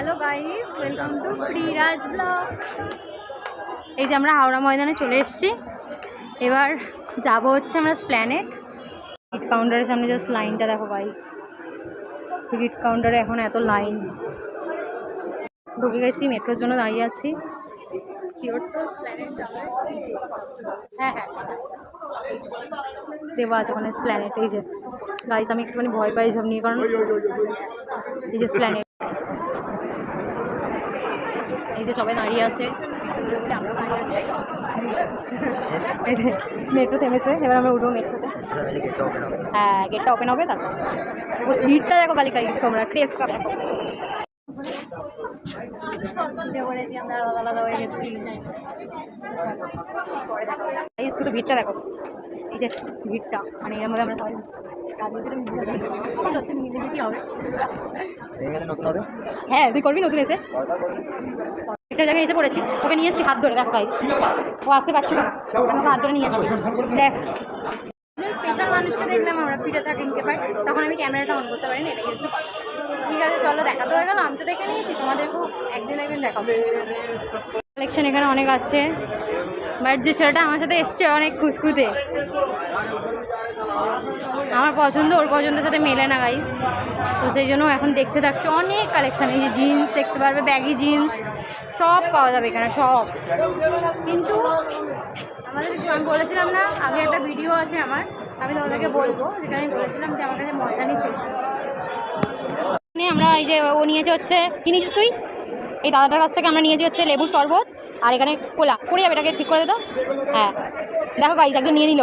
Hello guys, welcome to Priraj blog. এই যে আমরা হাওড়া ময়দানে চলে এসেছি। এবার যাব হচ্ছে আমরা স্প্ল্যানেড। টিকিট কাউন্টারের সামনে জাস্ট লাইনটা দেখো গাইস। টিকিট কাউন্টারে এখন এত লাইন। ঢুকে গেছি, মেট্রোর জন্য দাঁড়িয়ে আছি। শিওর তো স্প্ল্যানেড যাবে? হ্যাঁ দেওয়া আছে ওখানে স্প্ল্যানেড। এই যে গাইস, আমি একটুখানি ভয় পাই সব নিয়ে, কারণ এই যে স্প্ল্যানেড, এই যে সবাই দাঁড়িয়ে আছে, আমরাও দাঁড়িয়ে আছি। এই যে মেট্রো থেমেছে, এবার আমরা উঠবো মেট্রোতে। হ্যাঁ, গেটটা ওপেন হবে। তারপর ভিড়টা দেখো খালি গাইস, তোমরা ক্রেজটা দেখো। আমরা আলাদা আলাদা হয়ে গেছি। শুধু ভিড়টা দেখো, এই যে ভিড়টা, মানে এর মধ্যে আমরা সবাই কি হবে। হ্যাঁ, তুই করবি নতুন এসে একটা জায়গায় এসে পড়েছি, ওকে নিয়ে এসেছি হাত ধরে। দেখ গাইস, ও আসতে পারছিল না, আমাকে হাত ধরে নিয়ে এসেছি। দেখ স্পেশাল মানুষকে দেখলাম আমরা ফিরে থাকেন এবার, তখন আমি ক্যামেরাটা অন করতে পারিনি, এটাই হচ্ছে কথা। ঠিক আছে, চলো, দেখাতে হয়ে গেল। আমি তো দেখে নিয়েছি, তোমাদেরকেও একদিন দেখাবো। কালেকশন এখানে অনেক আছে, বাট যে ছেলেটা আমার সাথে এসছে অনেক খুঁতখুঁতে। আমার পছন্দ ওর পছন্দের সাথে মেলে না গাইস, তো সেই জন্য এখন দেখতে থাকছে অনেক কালেকশান। এই যে জিন্স দেখতে পারবে, ব্যাগি জিন্স সব পাওয়া যাবে এখানে, সব। কিন্তু আমি বলেছিলাম না, আগে একটা ভিডিও আছে আমার, আমি তোমাদেরকে বলবো, যেখানে আমি বলেছিলাম যে আমার কাছে ময়দানি শেষ। আমরা এই যে ও নিয়েছে হচ্ছে, কি নিয়েছিস তুই? এই দাদাটার কাছ থেকে আমরা নিয়েছি হচ্ছে লেবুর শরবত, আর এখানে কোলা করে যাবে, এটাকে ঠিক করে দে তো। হ্যাঁ দেখো গাইস, একজন নিয়ে নিল।